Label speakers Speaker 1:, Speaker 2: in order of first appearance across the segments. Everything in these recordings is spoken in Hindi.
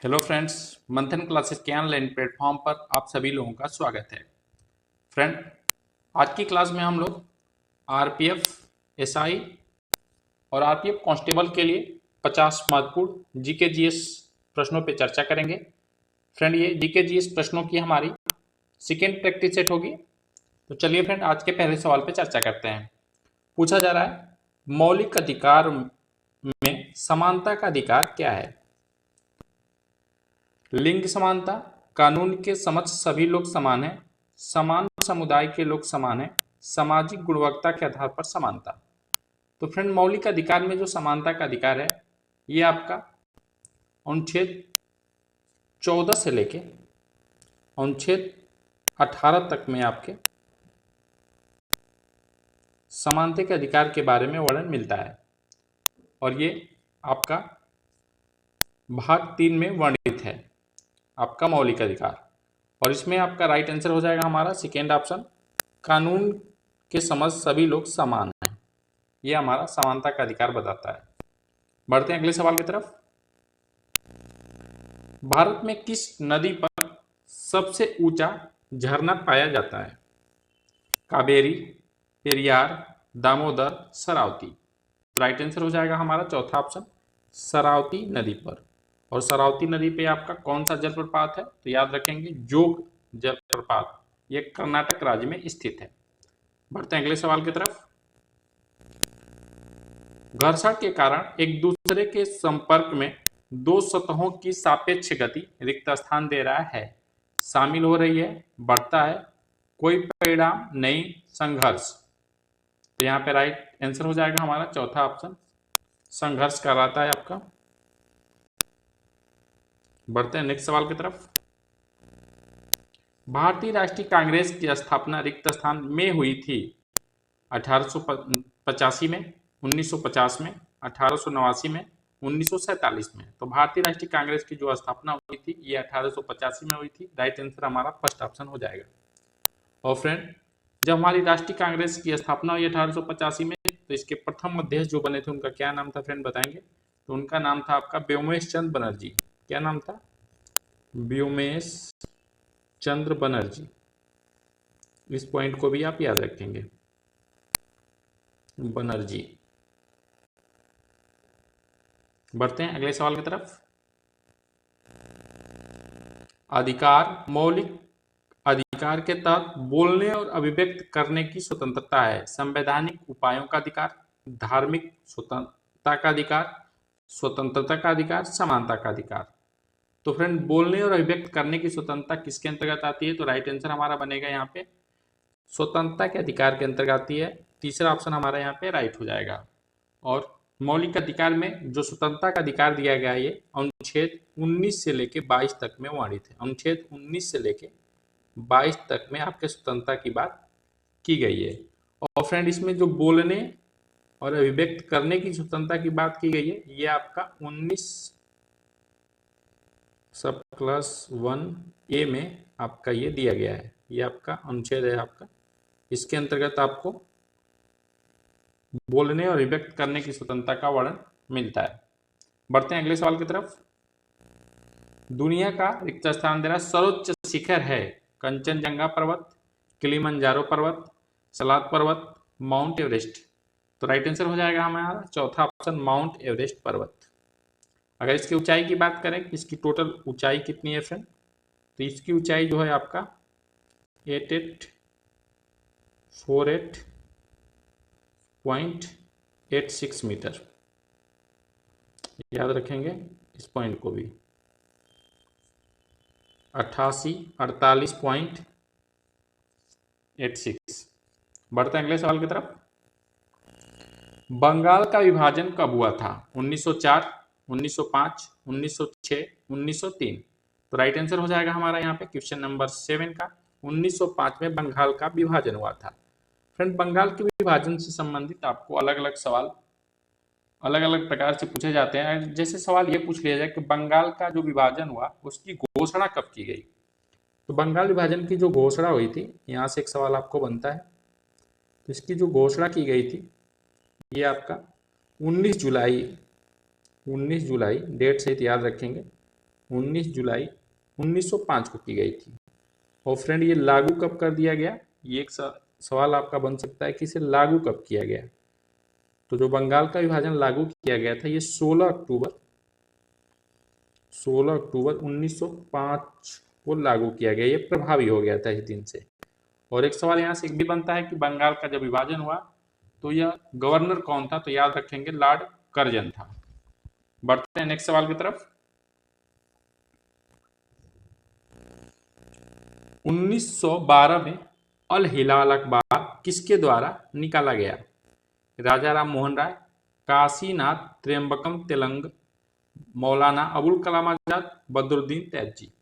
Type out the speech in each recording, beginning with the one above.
Speaker 1: हेलो फ्रेंड्स, मंथन क्लासेस के ऑनलाइन प्लेटफॉर्म पर आप सभी लोगों का स्वागत है। फ्रेंड, आज की क्लास में हम लोग आरपीएफ, एसआई और आरपीएफ कांस्टेबल के लिए 50 महत्वपूर्ण जीके जीएस प्रश्नों पर चर्चा करेंगे। फ्रेंड, ये जीके जीएस प्रश्नों की हमारी सेकेंड प्रैक्टिस सेट होगी। तो चलिए फ्रेंड, आज के पहले सवाल पर चर्चा करते हैं। पूछा जा रहा है, मौलिक अधिकार में समानता का अधिकार क्या है? लिंग समानता, कानून के समक्ष सभी लोग समान हैं, समान समुदाय के लोग समान हैं, सामाजिक गुणवत्ता के आधार पर समानता। तो फ्रेंड, मौलिक अधिकार में जो समानता का अधिकार है, ये आपका अनुच्छेद 14 से लेके अनुच्छेद 18 तक में आपके समानता के अधिकार के बारे में वर्णन मिलता है और ये आपका भाग 3 में वर्णित है, आपका मौलिक अधिकार। और इसमें आपका राइट आंसर हो जाएगा हमारा सेकेंड ऑप्शन, कानून के समझ सभी लोग समान हैं। ये हमारा समानता का अधिकार बताता है। बढ़ते हैं अगले सवाल की तरफ। भारत में किस नदी पर सबसे ऊंचा झरना पाया जाता है? कावेरी, पेरियार, दामोदर, शरावती। राइट आंसर हो जाएगा हमारा चौथा ऑप्शन, शरावती नदी पर। और शरावती नदी पे आपका कौन सा जलप्रपात है? तो याद रखेंगे, जोग जलप्रपात। यह कर्नाटक राज्य में स्थित है। बढ़ते हैं अगले सवाल की तरफ। घर्षण के कारण एक दूसरे के संपर्क में दो सतहों की सापेक्ष गति रिक्त स्थान दे रहा है, शामिल हो रही है, बढ़ता है, कोई परिणाम नहीं, संघर्ष। तो यहाँ पे राइट आंसर हो जाएगा हमारा चौथा ऑप्शन, संघर्ष कहलाता है आपका। बढ़ते हैं नेक्स्ट सवाल की तरफ। भारतीय राष्ट्रीय कांग्रेस की स्थापना रिक्त स्थान में हुई थी? 1885 में, 1950 में, 1889 में, 1947 में। तो भारतीय राष्ट्रीय कांग्रेस की जो स्थापना हुई थी, ये 1885 में हुई थी। राइट आंसर हमारा फर्स्ट ऑप्शन हो जाएगा। और फ्रेंड, जब हमारी राष्ट्रीय कांग्रेस की स्थापना हुई 1885 में, तो इसके प्रथम अध्यक्ष जो बने थे, उनका क्या नाम था फ्रेंड, बताएंगे? तो उनका नाम था आपका व्योमेश चंद्र बनर्जी। क्या नाम था? व्योमेश चंद्र बनर्जी। इस पॉइंट को भी आप याद रखेंगे, बनर्जी। बढ़ते हैं अगले सवाल की तरफ। अधिकार, मौलिक अधिकार के तहत बोलने और अभिव्यक्त करने की स्वतंत्रता है। संवैधानिक उपायों का अधिकार, धार्मिक स्वतंत्रता का अधिकार, स्वतंत्रता का अधिकार, समानता का अधिकार। तो फ्रेंड, बोलने और अभिव्यक्त करने की स्वतंत्रता किसके अंतर्गत आती है? तो राइट आंसर हमारा बनेगा यहाँ पे स्वतंत्रता के अधिकार के अंतर्गत आती है। तीसरा ऑप्शन हमारा यहाँ पे राइट हो जाएगा। और मौलिक अधिकार में जो स्वतंत्रता का अधिकार दिया गया है, ये अनुच्छेद 19 से लेके 22 तक में वर्णित है। अनुच्छेद 19 से लेके 22 तक में आपके स्वतंत्रता की बात की गई है। और फ्रेंड, इसमें जो बोलने और अभिव्यक्त करने की स्वतंत्रता की बात की गई है, ये आपका 19 सब क्लास 1A में आपका ये दिया गया है। ये आपका अनुच्छेद है आपका, इसके अंतर्गत आपको बोलने और अभिव्यक्त करने की स्वतंत्रता का वर्णन मिलता है। बढ़ते हैं अगले सवाल की तरफ। दुनिया का रिक्त स्थान दे रहा सर्वोच्च शिखर है? कंचनजंगा पर्वत, किलिमंजारो पर्वत, सलात पर्वत, माउंट एवरेस्ट। तो राइट आंसर हो जाएगा हमारा चौथा ऑप्शन, माउंट एवरेस्ट पर्वत। अगर इसकी ऊंचाई की बात करें, इसकी टोटल ऊंचाई कितनी है फ्रेंड, तो इसकी ऊंचाई जो है आपका 8848.86 मीटर। याद रखेंगे इस पॉइंट को भी, 8848.86। बढ़ते हैं अगले सवाल की तरफ। बंगाल का विभाजन कब हुआ था? 1904, 1905, 1906, 1903। तो राइट आंसर हो जाएगा हमारा यहाँ पे क्वेश्चन नंबर 7 का, 1905 में बंगाल का विभाजन हुआ था। फ्रेंड, बंगाल के विभाजन से संबंधित आपको अलग अलग सवाल अलग अलग प्रकार से पूछे जाते हैं। जैसे सवाल ये पूछ लिया जाए कि बंगाल का जो विभाजन हुआ, उसकी घोषणा कब की गई? तो बंगाल विभाजन की जो घोषणा हुई थी, यहाँ से एक सवाल आपको बनता है। तो इसकी जो घोषणा की गई थी, ये आपका 19 जुलाई, डेट सहित याद रखेंगे, 19 जुलाई 1905 को की गई थी। और फ्रेंड ये लागू कब कर दिया गया, ये एक सवाल आपका बन सकता है कि इसे लागू कब किया गया। तो जो बंगाल का विभाजन लागू किया गया था ये 16 अक्टूबर 1905 को लागू किया गया, ये प्रभावी हो गया था इस दिन से। और एक सवाल यहाँ से भी बनता है कि बंगाल का जब विभाजन हुआ तो यह गवर्नर कौन था, तो याद रखेंगे लॉर्ड कर्जन था। बढ़ते हैं नेक्स्ट सवाल की तरफ। 1912 में अल हिलाल अखबार किसके द्वारा निकाला गया? राजा राम मोहन राय, काशीनाथ त्र्यंबकम तेलंग, मौलाना अबुल कलाम आजाद, बदरुद्दीन तैयबजी।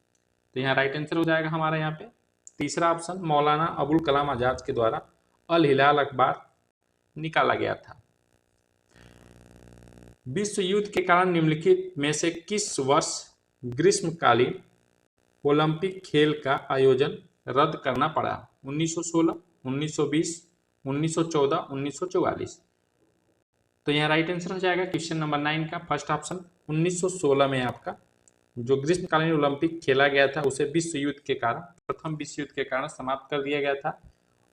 Speaker 1: तो यहाँ राइट आंसर हो जाएगा हमारा यहाँ पे तीसरा ऑप्शन, मौलाना अबुल कलाम आजाद के द्वारा अल हिलाल अखबार निकाला गया था। विश्व युद्ध के कारण निम्नलिखित में से किस वर्ष ग्रीष्मकालीन ओलंपिक खेल का आयोजन रद्द करना पड़ा? 1916, 1920, 1914, 1944। तो यहाँ राइट आंसर हो जाएगा क्वेश्चन नंबर 9 का फर्स्ट ऑप्शन 1916 में आपका जो ग्रीष्मकालीन ओलंपिक खेला गया था उसे विश्व युद्ध के कारण, प्रथम विश्व युद्ध के कारण समाप्त कर दिया गया था।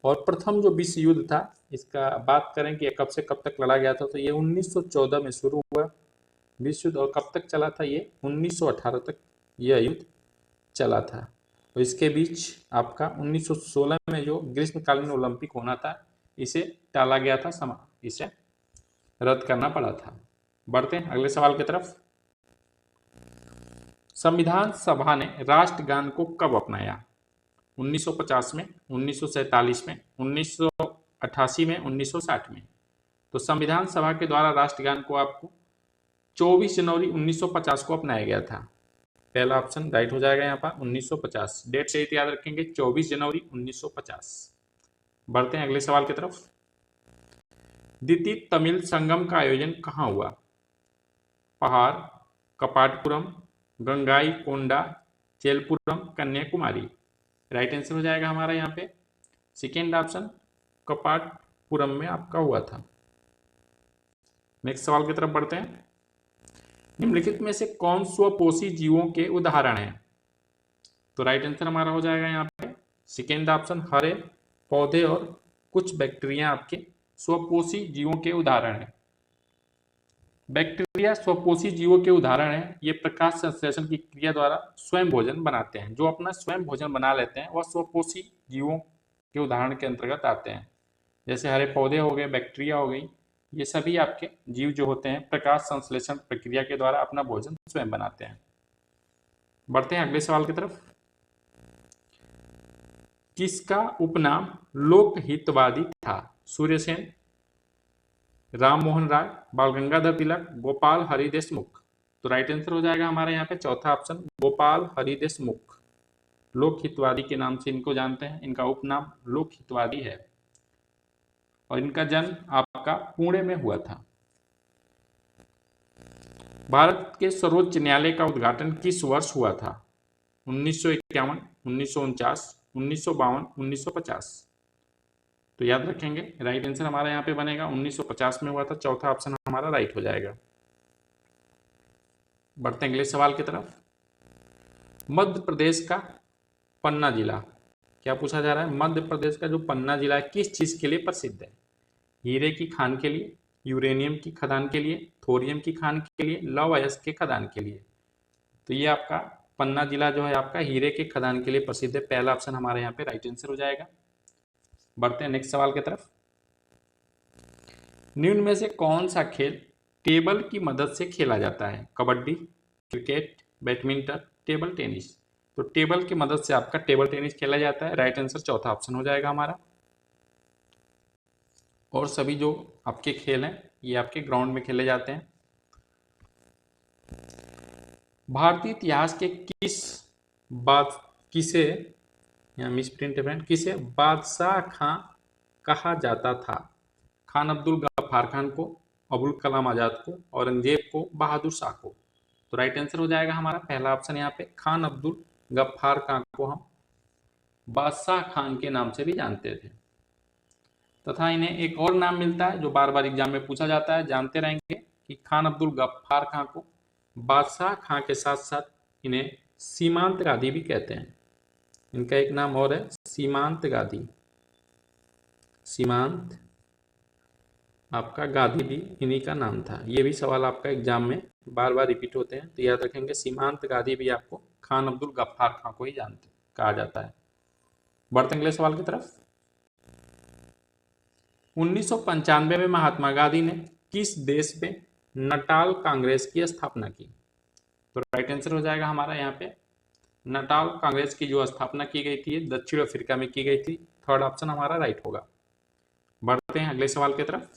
Speaker 1: और प्रथम जो विश्व युद्ध था इसका बात करें कि कब से कब तक लड़ा गया था, तो ये 1914 में शुरू हुआ विश्व युद्ध और कब तक चला था, ये 1918 तक यह युद्ध चला था। और इसके बीच आपका 1916 में जो ग्रीष्मकालीन ओलंपिक होना था इसे टाला गया था, इसे रद्द करना पड़ा था। बढ़ते हैं अगले सवाल की तरफ। संविधान सभा ने राष्ट्रगान को कब अपनाया? 1950 में, 1947 में, 1988 में, 1960 में। तो संविधान सभा के द्वारा राष्ट्रगान को आपको 24 जनवरी 1950 को अपनाया गया था। पहला ऑप्शन राइट हो जाएगा यहाँ पर 1950, डेट सही याद रखेंगे 24 जनवरी 1950। बढ़ते हैं अगले सवाल की तरफ। द्वितीय तमिल संगम का आयोजन कहाँ हुआ? पहाड़, कपाटपुरम, गंगाई कोंडा, चेलपुरम, कन्याकुमारी। राइट आंसर हो जाएगा हमारा यहाँ पे सेकेंड ऑप्शन कपाटपुरम में आपका हुआ था। नेक्स्ट सवाल की तरफ बढ़ते हैं। निम्नलिखित में से कौन स्वपोषी जीवों के उदाहरण हैं? तो राइट आंसर हमारा हो जाएगा यहाँ पे सेकेंड ऑप्शन हरे पौधे और कुछ बैक्टीरिया आपके स्वपोषी जीवों के उदाहरण हैं। बैक्टीरिया स्वपोषी जीवों के उदाहरण हैं। ये प्रकाश संश्लेषण की क्रिया द्वारा स्वयं भोजन बनाते हैं। जो अपना स्वयं भोजन बना लेते हैं वह स्वपोषी जीवों के उदाहरण के अंतर्गत आते हैं। जैसे हरे पौधे हो गए, बैक्टीरिया हो गई, ये सभी आपके जीव जो होते हैं प्रकाश संश्लेषण प्रक्रिया के द्वारा अपना भोजन स्वयं बनाते हैं। बढ़ते हैं अगले सवाल की तरफ। किसका उपनाम लोकहितवादी था? सूर्यसेन, राम मोहन राय, बाल गंगाधर तिलक, गोपाल हरि देशमुख। तो राइट आंसर हो जाएगा हमारे यहाँ पे चौथा ऑप्शन गोपाल हरि देशमुख। लोकहितवादी के नाम से इनको जानते हैं, इनका उपनाम लोकहितवादी है और इनका जन्म आपका पुणे में हुआ था। भारत के सर्वोच्च न्यायालय का उद्घाटन किस वर्ष हुआ था? 1951, 1949, 1952, 1950। तो याद रखेंगे राइट आंसर हमारा यहाँ पे बनेगा 1950 में हुआ था। चौथा ऑप्शन हमारा राइट हो जाएगा। बढ़ते हैं अगले सवाल की तरफ। मध्य प्रदेश का पन्ना जिला, क्या पूछा जा रहा है? मध्य प्रदेश का जो पन्ना जिला है किस चीज के लिए प्रसिद्ध है? हीरे की खान के लिए, यूरेनियम की खदान के लिए, थोरियम की खान के लिए, लौह अयस्क के खदान के लिए। तो ये आपका पन्ना जिला जो है आपका हीरे के खदान के लिए प्रसिद्ध है। पहला ऑप्शन हमारे यहाँ पे राइट आंसर हो जाएगा। बढ़ते हैं नेक्स्ट सवाल की तरफ। निम्न में से कौन सा खेल टेबल की मदद से खेला जाता है? Kabaddi, cricket, badminton, table tennis. तो टेबल की मदद से आपका टेबल टेनिस खेला जाता है। राइट आंसर चौथा ऑप्शन हो जाएगा हमारा। और सभी जो आपके खेल हैं ये आपके ग्राउंड में खेले जाते हैं। भारतीय इतिहास के किसे यहाँ मिस प्रिंट है फ्रेंड, किसे बादशाह खां कहा जाता था? खान अब्दुल गफ्फार खान को, अबुल कलाम आजाद को, औरंगजेब को, बहादुर शाह को। तो राइट आंसर हो जाएगा हमारा पहला ऑप्शन यहाँ पे खान अब्दुल गफ्फार खान को हम बादशाह खान के नाम से भी जानते थे। तथा इन्हें एक और नाम मिलता है जो बार बार एग्जाम में पूछा जाता है, जानते रहेंगे कि खान अब्दुल गफ्फार खान को बादशाह खां के साथ साथ इन्हें सीमांत गादी भी कहते हैं। इनका एक नाम और है सीमांत गादी। सीमांत आपका गादी भी इन्हीं का नाम था। ये भी सवाल आपका एग्जाम में बार बार रिपीट होते हैं, तो याद रखेंगे सीमांत गादी भी आपको खान अब्दुल गफ्फार खां को ही कहा जाता है। बढ़ते अगले सवाल की तरफ। 1995 में महात्मा गांधी ने किस देश में नटाल कांग्रेस की स्थापना की? तो राइट आंसर हो जाएगा हमारा यहाँ पे नटाल कांग्रेस की जो स्थापना की गई थी दक्षिण अफ्रीका में की गई थी। थर्ड ऑप्शन हमारा राइट होगा। बढ़ते हैं अगले सवाल की तरफ।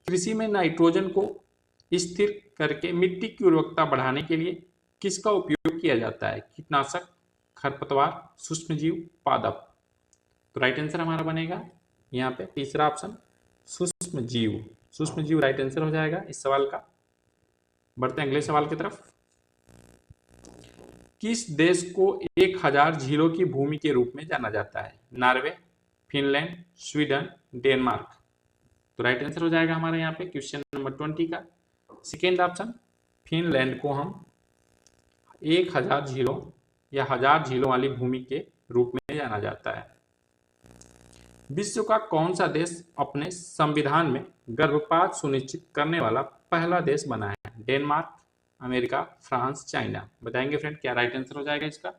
Speaker 1: कृषि में नाइट्रोजन को स्थिर करके मिट्टी की उर्वरकता बढ़ाने के लिए किसका उपयोग किया जाता है? कीटनाशक, खरपतवार, सूक्ष्मजीव, पादप। तो राइट आंसर हमारा बनेगा यहाँ पे तीसरा ऑप्शन सूक्ष्मजीव। सूक्ष्मजीव राइट आंसर हो जाएगा इस सवाल का। बढ़ते हैं अगले सवाल की तरफ। किस देश को 1000 झीलों की भूमि के रूप में जाना जाता है? Norway, Finland, Sweden, Denmark. तो राइट आंसर हो जाएगा हमारे यहाँ पे क्वेश्चन नंबर 20 का सेकेंड ऑप्शन फिनलैंड को हम 1000 झीलों या 1000 झीलों वाली भूमि के रूप में जाना जाता है। विश्व का कौन सा देश अपने संविधान में गर्भपात सुनिश्चित करने वाला पहला देश बना है? Denmark, America, France, China. बताएंगे फ्रेंड क्या राइट आंसर हो जाएगा इसका?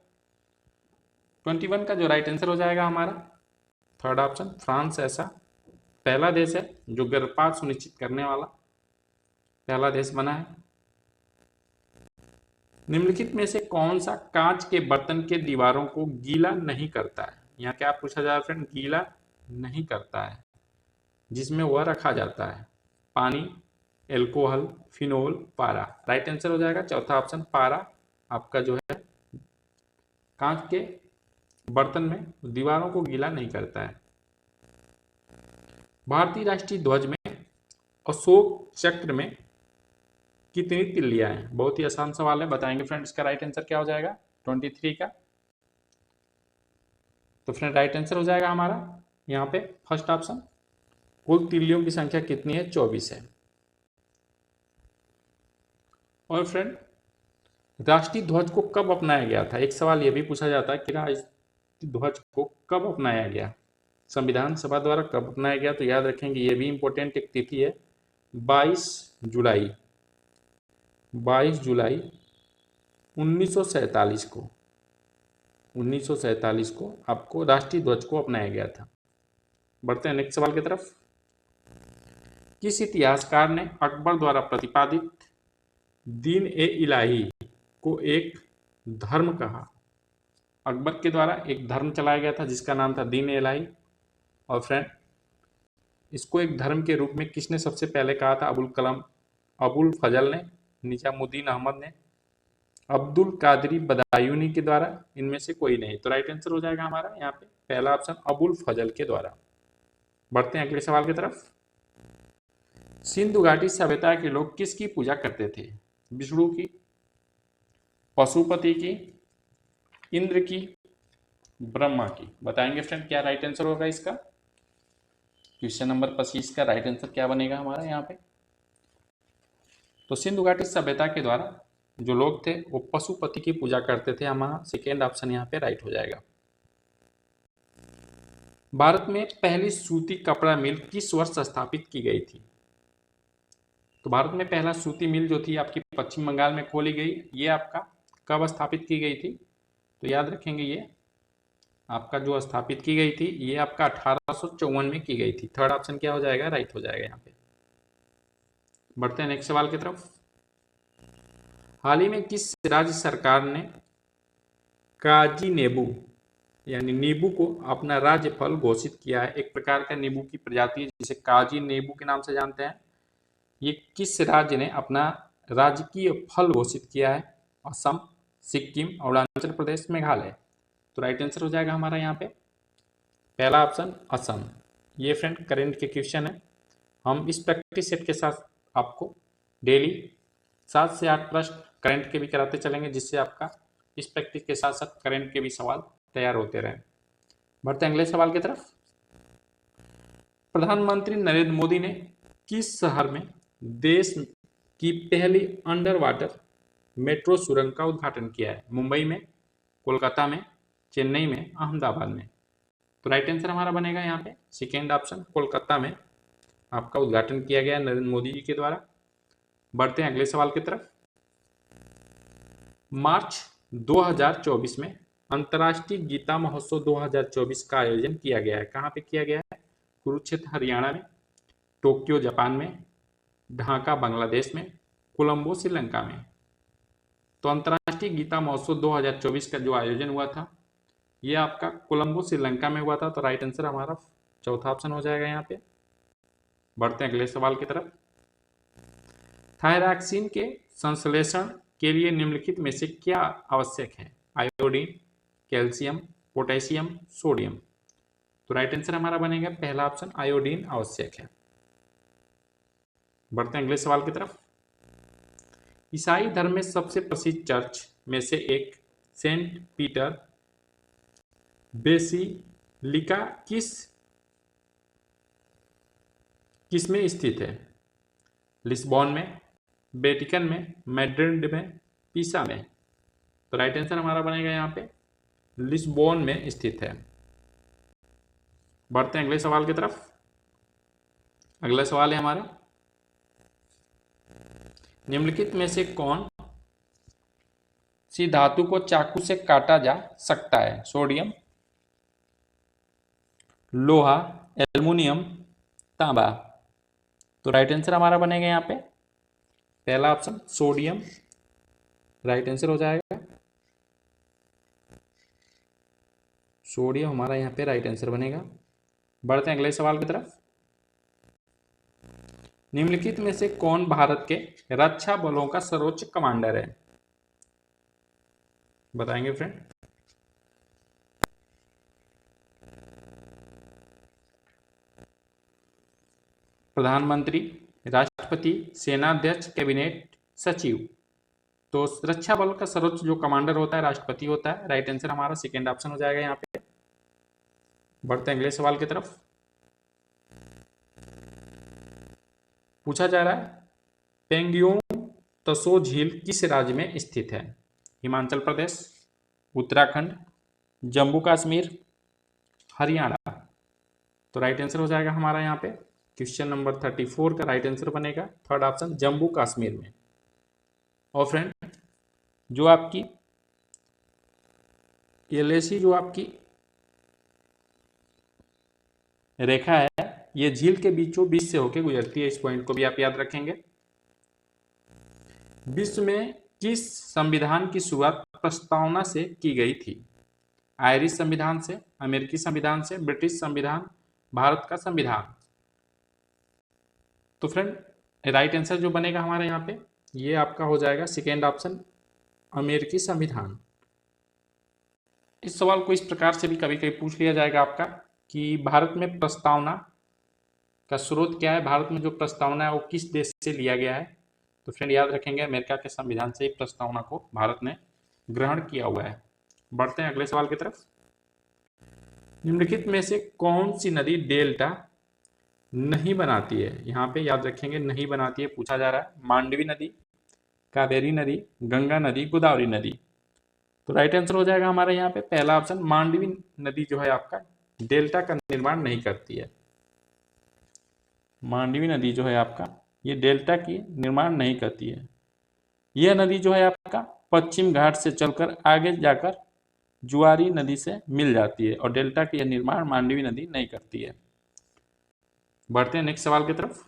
Speaker 1: 21 का जो राइट आंसर हो जाएगा हमारा थर्ड ऑप्शन फ्रांस ऐसा पहला देश है जो गर्भपात सुनिश्चित करने वाला पहला देश बना है। निम्नलिखित में से कौन सा कांच के बर्तन के दीवारों को गीला नहीं करता है? यहाँ क्या पूछा जा रहा है फ्रेंड? गीला नहीं करता है जिसमें वह रखा जाता है। पानी, एल्कोहल, फिनोल, पारा। राइट आंसर हो जाएगा चौथा ऑप्शन पारा आपका जो है कांच के बर्तन में दीवारों को गीला नहीं करता है। भारतीय राष्ट्रीय ध्वज में अशोक चक्र में कितनी तिल्लियां हैं? बहुत ही आसान सवाल है, बताएंगे फ्रेंड इसका राइट आंसर क्या हो जाएगा 23 का। तो फ्रेंड राइट आंसर हो जाएगा हमारा यहाँ पे फर्स्ट ऑप्शन कुल तिल्लियों की संख्या कितनी है? 24 है। और फ्रेंड राष्ट्रीय ध्वज को कब अपनाया गया था? एक सवाल यह भी पूछा जाता है कि राष्ट्रीय ध्वज को कब अपनाया गया, संविधान सभा द्वारा कब अपनाया गया? तो याद रखेंगे ये भी इंपॉर्टेंट एक तिथि है 22 जुलाई 1947 को 1947 को आपको राष्ट्रीय ध्वज को अपनाया गया था। बढ़ते हैं नेक्स्ट सवाल की तरफ। किस इतिहासकार ने अकबर द्वारा प्रतिपादित दीन ए इलाही को एक धर्म कहा? अकबर के द्वारा एक धर्म चलाया गया था जिसका नाम था दीन ए इलाही। और फ्रेंड इसको एक धर्म के रूप में किसने सबसे पहले कहा था? अबुल फजल ने, निजामुद्दीन अहमद ने, अब्दुल कादरी बदायूनी के द्वारा, इनमें से कोई नहीं। तो राइट आंसर हो जाएगा हमारा यहाँ पे पहला ऑप्शन अबुल फजल के द्वारा। बढ़ते हैं अगले सवाल की तरफ। सिंधु घाटी सभ्यता के लोग किसकी पूजा करते थे? विष्णु की, पशुपति की, इंद्र की, ब्रह्मा की। बताएंगे फ्रेंड क्या राइट आंसर होगा इसका? क्वेश्चन नंबर 25 का राइट आंसर क्या बनेगा हमारा यहाँ पे? तो सिंधु घाटी सभ्यता के द्वारा जो लोग थे वो पशुपति की पूजा करते थे। हमारा सेकेंड ऑप्शन यहाँ पे राइट हो जाएगा। भारत में पहली सूती कपड़ा मिल किस वर्ष स्थापित की गई थी? तो भारत में पहला सूती मिल जो थी आपकी पश्चिम बंगाल में खोली गई। ये आपका कब स्थापित की गई थी? तो याद रखेंगे ये आपका जो स्थापित की गई थी ये आपका 1854 में की गई थी। थर्ड ऑप्शन क्या हो जाएगा? राइट हो जाएगा यहाँ पे। बढ़ते हैं नेक्स्ट सवाल की तरफ। हाल ही में किस राज्य सरकार ने काजी नींबू यानी नींबू को अपना राज्य फल घोषित किया है? एक प्रकार का नींबू की प्रजाति है जिसे काजी नींबू के नाम से जानते हैं। ये किस राज्य ने अपना राजकीय फल घोषित किया है? असम, सिक्किम, अरुणाचल प्रदेश, मेघालय। तो राइट आंसर हो जाएगा हमारा यहाँ पे पहला ऑप्शन असम। ये फ्रेंड करेंट के क्वेश्चन है। हम इस प्रैक्टिस सेट के साथ आपको डेली 7 से 8 प्रश्न करंट के भी कराते चलेंगे जिससे आपका इस प्रैक्टिस के साथ साथ करंट के भी सवाल तैयार होते रहें। बढ़ते हैं अगले सवाल की तरफ। प्रधानमंत्री नरेंद्र मोदी ने किस शहर में देश की पहली अंडर वाटर मेट्रो सुरंग का उद्घाटन किया है? मुंबई में, कोलकाता में, चेन्नई में, अहमदाबाद में? तो राइट आंसर हमारा बनेगा यहाँ पे सेकेंड ऑप्शन, कोलकाता में आपका उद्घाटन किया गया नरेंद्र मोदी जी के द्वारा। बढ़ते हैं अगले सवाल की तरफ। मार्च 2024 में अंतर्राष्ट्रीय गीता महोत्सव 2024 का आयोजन किया गया है। कहाँ पे किया गया है? कुरुक्षेत्र हरियाणा में, टोक्यो जापान में, ढाका बांग्लादेश में, कोलंबो श्रीलंका में? तो अंतर्राष्ट्रीय गीता महोत्सव 2024 का जो आयोजन हुआ था ये आपका कोलंबो श्रीलंका में हुआ था। तो राइट आंसर हमारा चौथा ऑप्शन हो जाएगा यहाँ पे। बढ़ते हैं अगले सवाल की तरफ। थायरॉक्सिन के संश्लेषण के लिए निम्नलिखित में से क्या आवश्यक है? Iodine, calcium, potassium, sodium? तो राइट आंसर हमारा बनेगा पहला ऑप्शन, आयोडीन आवश्यक है। बढ़ते हैं अगले सवाल की तरफ। ईसाई धर्म में सबसे प्रसिद्ध चर्च में से एक सेंट पीटर बेसिलिका किस में स्थित है? लिस्बॉन में, वेटिकन में, मैड्रिड में, पीसा में? तो राइट आंसर हमारा बनेगा यहाँ पे लिस्बॉन में स्थित है। बढ़ते हैं अगले सवाल की तरफ। अगला सवाल है हमारा, निम्नलिखित में से कौन सी धातु को चाकू से काटा जा सकता है? सोडियम, लोहा, एल्युमिनियम, तांबा? तो राइट आंसर हमारा बनेगा यहाँ पे पहला ऑप्शन, सोडियम राइट आंसर हो जाएगा। सोडियम हमारा यहाँ पे राइट आंसर बनेगा। बढ़ते हैं अगले सवाल की तरफ। निम्नलिखित में से कौन भारत के रक्षा बलों का सर्वोच्च कमांडर है? बताएंगे फ्रेंड। प्रधानमंत्री, राष्ट्रपति, सेनाध्यक्ष, कैबिनेट सचिव? तो रक्षा बल का सर्वोच्च जो कमांडर होता है राष्ट्रपति होता है। राइट आंसर हमारा सेकेंड ऑप्शन हो जाएगा यहाँ पे। बढ़ते हैं अगले सवाल की तरफ। पूछा जा रहा है पेंगयोंग तसो झील किस राज्य में स्थित है? हिमाचल प्रदेश, उत्तराखंड, जम्मू कश्मीर, हरियाणा? तो राइट आंसर हो जाएगा हमारा यहाँ पे क्वेश्चन नंबर 34 का राइट आंसर बनेगा थर्ड ऑप्शन, जम्मू कश्मीर में। और फ्रेंड जो आपकी एलएसी जो आपकी रेखा है ये झील के बीचों बीच से होकर गुजरती है, इस पॉइंट को भी आप याद रखेंगे। विश्व में किस संविधान की शुरुआत प्रस्तावना से की गई थी? आयरिश संविधान से, अमेरिकी संविधान से, ब्रिटिश संविधान, भारत का संविधान? तो फ्रेंड राइट आंसर जो बनेगा हमारे यहाँ पे ये आपका हो जाएगा सेकेंड ऑप्शन, अमेरिकी संविधान। इस सवाल को इस प्रकार से भी कभी कभी पूछ लिया जाएगा आपका कि भारत में प्रस्तावना का स्रोत क्या है? भारत में जो प्रस्तावना है वो किस देश से लिया गया है? तो फ्रेंड याद रखेंगे अमेरिका के संविधान से ही प्रस्तावना को भारत ने ग्रहण किया हुआ है। बढ़ते हैं अगले सवाल की तरफ। निम्नलिखित में से कौन सी नदी डेल्टा नहीं बनाती है? यहाँ पे याद रखेंगे नहीं बनाती है पूछा जा रहा है। मांडवी नदी, कावेरी नदी, गंगा नदी, गोदावरी नदी? तो राइट आंसर हो जाएगा हमारा यहाँ पे पहला ऑप्शन, मांडवी नदी जो है आपका डेल्टा का निर्माण नहीं करती है। मांडवी नदी जो है आपका ये डेल्टा की निर्माण नहीं करती है। यह नदी जो है आपका पश्चिम घाट से चलकर आगे जाकर जुआरी नदी से मिल जाती है और डेल्टा की यह निर्माण मांडवी नदी नहीं करती है। बढ़ते हैं नेक्स्ट सवाल की तरफ।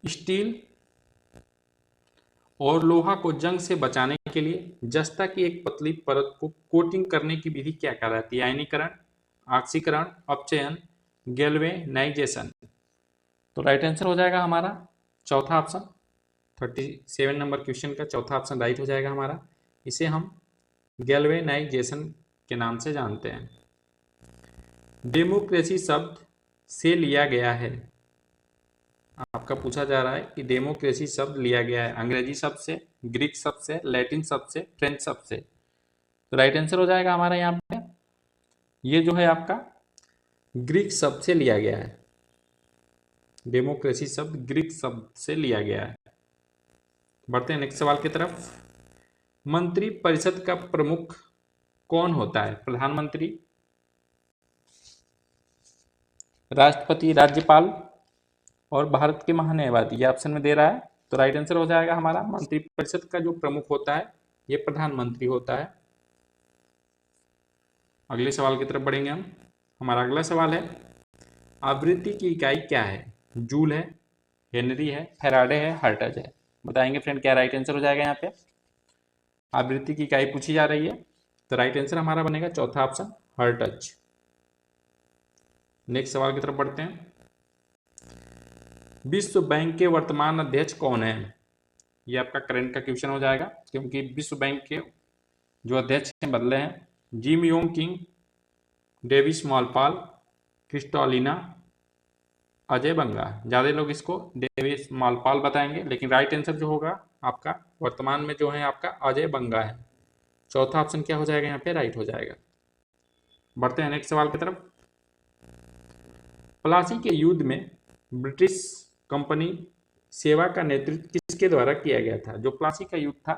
Speaker 1: स्टील और लोहा को जंग से बचाने के लिए जस्ता की एक पतली परत को कोटिंग करने की विधि क्या कहलाती है? आयनीकरण, ऑक्सीकरण, अपचयन, गैल्वेनाइजेशन? तो राइट आंसर हो जाएगा हमारा चौथा ऑप्शन, 37 नंबर क्वेश्चन का चौथा ऑप्शन राइट हो जाएगा हमारा। इसे हम गैल्वेनाइजेशन के नाम से जानते हैं। डेमोक्रेसी शब्द से लिया गया है, आपका पूछा जा रहा है कि डेमोक्रेसी शब्द लिया गया है अंग्रेजी शब्द से, ग्रीक शब्द से, लैटिन शब्द से, फ्रेंच शब्द से? तो राइट आंसर हो जाएगा हमारा यहाँ पे ये जो है आपका ग्रीक शब्द से लिया गया है। डेमोक्रेसी शब्द ग्रीक शब्द से लिया गया है। बढ़ते हैं नेक्स्ट सवाल की तरफ। मंत्री परिषद का प्रमुख कौन होता है? प्रधानमंत्री, राष्ट्रपति, राज्यपाल और भारत के महान्यायवादी, ये ऑप्शन में दे रहा है। तो राइट आंसर हो जाएगा हमारा मंत्रिपरिषद का जो प्रमुख होता है ये प्रधानमंत्री होता है। अगले सवाल की तरफ बढ़ेंगे हम। हमारा अगला सवाल है, आवृत्ति की इकाई क्या है? जूल है, हेनरी है, फैराडे है, हर्ट्ज है। बताएंगे फ्रेंड क्या राइट आंसर हो जाएगा यहाँ पे? आवृत्ति की इकाई पूछी जा रही है, तो राइट आंसर हमारा बनेगा चौथा ऑप्शन, हर्ट्ज। नेक्स्ट सवाल की तरफ बढ़ते हैं। विश्व बैंक के वर्तमान अध्यक्ष कौन है? ये आपका करंट का क्वेश्चन हो जाएगा, क्योंकि विश्व बैंक के जो अध्यक्ष हैं बदले हैं। Jim Yong Kim, David Malpass, Kristalina, Ajay Banga. ज़्यादा लोग इसको डेविस मालपाल बताएंगे, लेकिन राइट आंसर जो होगा आपका वर्तमान में जो है आपका अजय बंगा है। चौथा ऑप्शन क्या हो जाएगा यहाँ पे? राइट हो जाएगा। बढ़ते हैं नेक्स्ट सवाल की तरफ। प्लासी के युद्ध में ब्रिटिश कंपनी सेवा का नेतृत्व किसके द्वारा किया गया था? जो प्लासी का युद्ध था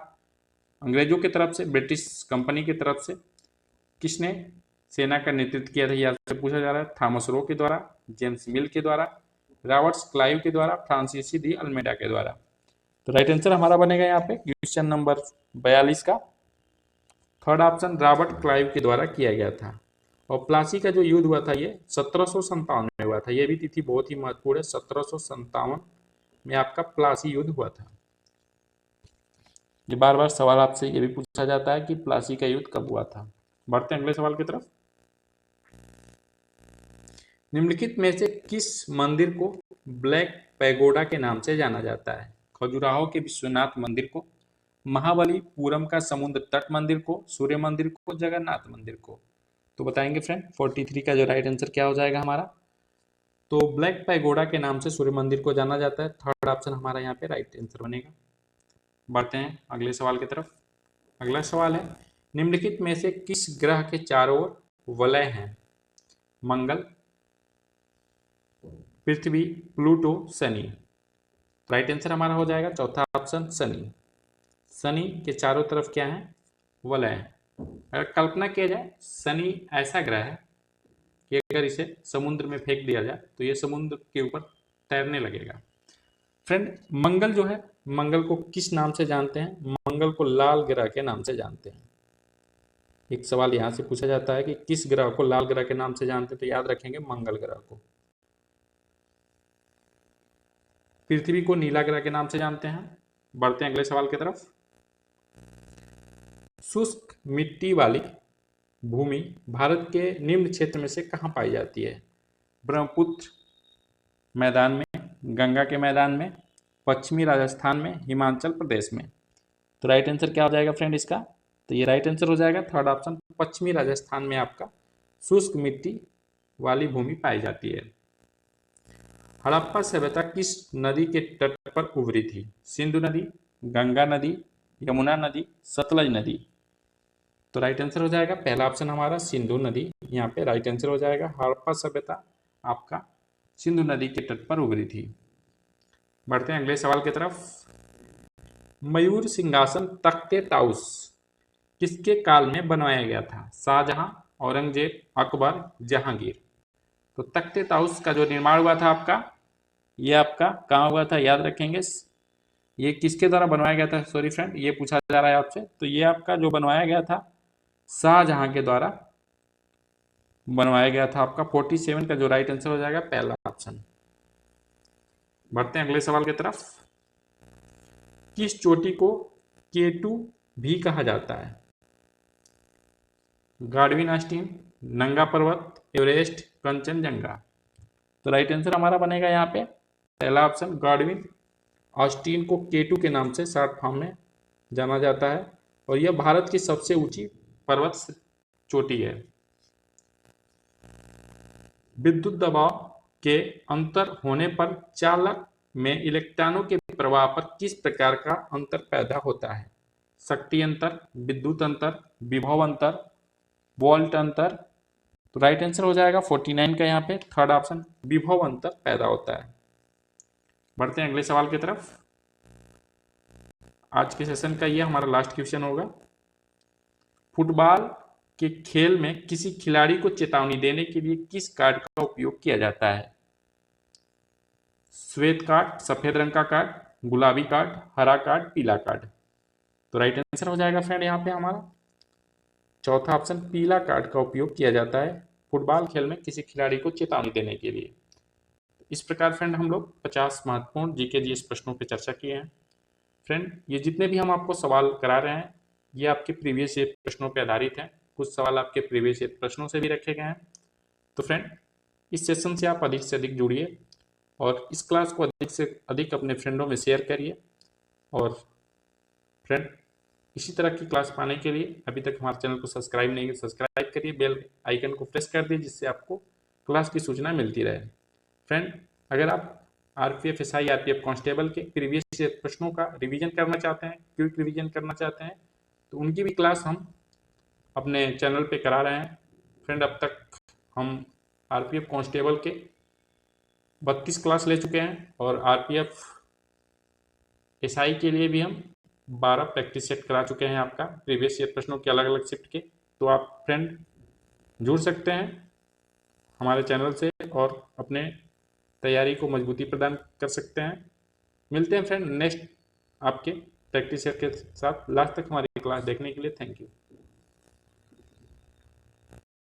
Speaker 1: अंग्रेजों की तरफ से, ब्रिटिश कंपनी की तरफ से, किसने सेना का नेतृत्व किया था? यह आपसे पूछा जा रहा है। थॉमस रो के द्वारा, जेम्स मिल के द्वारा, रॉबर्ट्स क्लाइव के द्वारा, फ्रांसीसी डी अल्मेडा के द्वारा। तो राइट आंसर हमारा बनेगा यहाँ पे क्वेश्चन नंबर 42 का थर्ड ऑप्शन, रॉबर्ट क्लाइव के द्वारा किया गया था। और प्लासी का जो युद्ध हुआ था ये 1757 में हुआ था। ये भी तिथि बहुत ही महत्वपूर्ण है। 1757 में आपका प्लासी युद्ध हुआ था। ये बार बार सवाल आपसे ये भी पूछा जाता है कि प्लासी का युद्ध कब हुआ था। बढ़ते हैं अगले सवाल की तरफ। निम्नलिखित में से किस मंदिर को ब्लैक पैगोडा के नाम से जाना जाता है? खजुराहो के विश्वनाथ मंदिर को, महाबलीपुरम का समुद्र तट मंदिर को, सूर्य मंदिर को, जगन्नाथ मंदिर को। तो बताएंगे फ्रेंड 43 का जो राइट आंसर क्या हो जाएगा हमारा? तो ब्लैक पैगोडा के नाम से सूर्य मंदिर को जाना जाता है। थर्ड ऑप्शन हमारा यहाँ पे राइट आंसर बनेगा। बढ़ते हैं अगले सवाल की तरफ। अगला सवाल है, निम्नलिखित में से किस ग्रह के चारों ओर वलय हैं? मंगल, पृथ्वी, प्लूटो, शनि। राइट आंसर हमारा हो जाएगा चौथा ऑप्शन, शनि। शनि के चारों तरफ क्या है? वलय है। अगर कल्पना किया जाए, शनि ऐसा ग्रह है कि अगर इसे समुद्र में फेंक दिया जाए तो ये समुद्र के ऊपर तैरने लगेगा। फ्रेंड मंगल जो है, मंगल को किस नाम से जानते हैं? मंगल को लाल ग्रह के नाम से जानते हैं। एक सवाल यहां से पूछा जाता है कि किस ग्रह को लाल ग्रह के नाम से जानते हैं, तो याद रखेंगे मंगल ग्रह को। पृथ्वी को नीला ग्रह के नाम से जानते हैं। बढ़ते हैं अगले सवाल की तरफ। शुष्क मिट्टी वाली भूमि भारत के निम्न क्षेत्र में से कहाँ पाई जाती है? ब्रह्मपुत्र मैदान में, गंगा के मैदान में, पश्चिमी राजस्थान में, हिमाचल प्रदेश में। तो राइट आंसर क्या हो जाएगा फ्रेंड इसका? तो ये राइट आंसर हो जाएगा थर्ड ऑप्शन, पश्चिमी राजस्थान में आपका शुष्क मिट्टी वाली भूमि पाई जाती है। हड़प्पा सभ्यता किस नदी के तट पर उभरी थी? सिंधु नदी, गंगा नदी, यमुना नदी, सतलज नदी। तो राइट आंसर हो जाएगा पहला ऑप्शन हमारा सिंधु नदी। यहाँ पे राइट आंसर हो जाएगा हड़प्पा सभ्यता आपका सिंधु नदी के तट पर उभरी थी। बढ़ते हैं अगले सवाल की तरफ। मयूर सिंहासन तख्ते ताउस किसके काल में बनवाया गया था? शाहजहां, औरंगजेब, अकबर, जहांगीर। तो तख्ते ताउस का जो निर्माण हुआ था आपका, ये आपका कहाँ हुआ था? याद रखेंगे ये किसके द्वारा बनवाया गया था? सॉरी फ्रेंड, ये पूछा जा रहा है आपसे। तो ये आपका जो बनवाया गया था शाहजहां के द्वारा बनवाया गया था। आपका 47 का जो राइट आंसर हो जाएगा पहला ऑप्शन। बढ़ते हैं अगले सवाल की तरफ। किस चोटी को K2 भी कहा जाता है? गार्डविन आस्टीन, नंगा पर्वत, एवरेस्ट, कंचनजंगा। तो राइट आंसर हमारा बनेगा यहाँ पे पहला ऑप्शन, गार्डविन आस्टीन को K2 के नाम से शॉर्ट फॉर्म में जाना जाता है और यह भारत की सबसे ऊंची पर्वत चोटी है। विद्युत दबाव के अंतर होने पर चालक में इलेक्ट्रॉनों के प्रवाह पर किस प्रकार का अंतर पैदा होता है? शक्ति अंतर, विद्युत अंतर, विभव अंतर, वोल्ट अंतर। तो राइट आंसर हो जाएगा 49 का यहाँ पे थर्ड ऑप्शन, विभव अंतर पैदा होता है। बढ़ते हैं अगले सवाल की तरफ। आज के सेशन का ये हमारा लास्ट क्वेश्चन होगा। फुटबॉल के खेल में किसी खिलाड़ी को चेतावनी देने के लिए किस कार्ड का उपयोग किया जाता है? श्वेत कार्ड, सफेद रंग का कार्ड, गुलाबी कार्ड, हरा कार्ड, पीला कार्ड। तो राइट आंसर हो जाएगा फ्रेंड यहाँ पे हमारा चौथा ऑप्शन, पीला कार्ड का उपयोग किया जाता है फुटबॉल खेल में किसी खिलाड़ी को चेतावनी देने के लिए। इस प्रकार फ्रेंड हम लोग 50 महत्वपूर्ण जीके जीएस प्रश्नों पर चर्चा किए हैं। फ्रेंड ये जितने भी हम आपको सवाल करा रहे हैं ये आपके प्रीवियस ईयर प्रश्नों पर आधारित हैं। कुछ सवाल आपके प्रीवियस ईयर प्रश्नों से भी रखे गए हैं। तो फ्रेंड इस सेशन से आप अधिक से अधिक जुड़िए और इस क्लास को अधिक से अधिक अपने फ्रेंडों में शेयर करिए। और फ्रेंड इसी तरह की क्लास पाने के लिए अभी तक हमारे चैनल को सब्सक्राइब नहीं किया, सब्सक्राइब करिए, बेल आइकन को प्रेस कर दिए जिससे आपको क्लास की सूचना मिलती रहे। फ्रेंड अगर आप आरपीएफ एसआई आरपीएफ कांस्टेबल के प्रीवियस ईयर प्रश्नों का रिवीजन करना चाहते हैं, क्विक रिवीजन करना चाहते हैं, तो उनकी भी क्लास हम अपने चैनल पे करा रहे हैं। फ्रेंड अब तक हम आरपीएफ कांस्टेबल के 32 क्लास ले चुके हैं और आरपीएफ एसआई के लिए भी हम 12 प्रैक्टिस सेट करा चुके हैं आपका प्रीवियस ईयर प्रश्नों के अलग अलग शिफ्ट के। तो आप फ्रेंड जुड़ सकते हैं हमारे चैनल से और अपने तैयारी को मजबूती प्रदान कर सकते हैं। मिलते हैं फ्रेंड नेक्स्ट आपके प्रैक्टिस सेट के साथ। लास्ट तक हमारी क्लास देखने के लिए थैंक यू।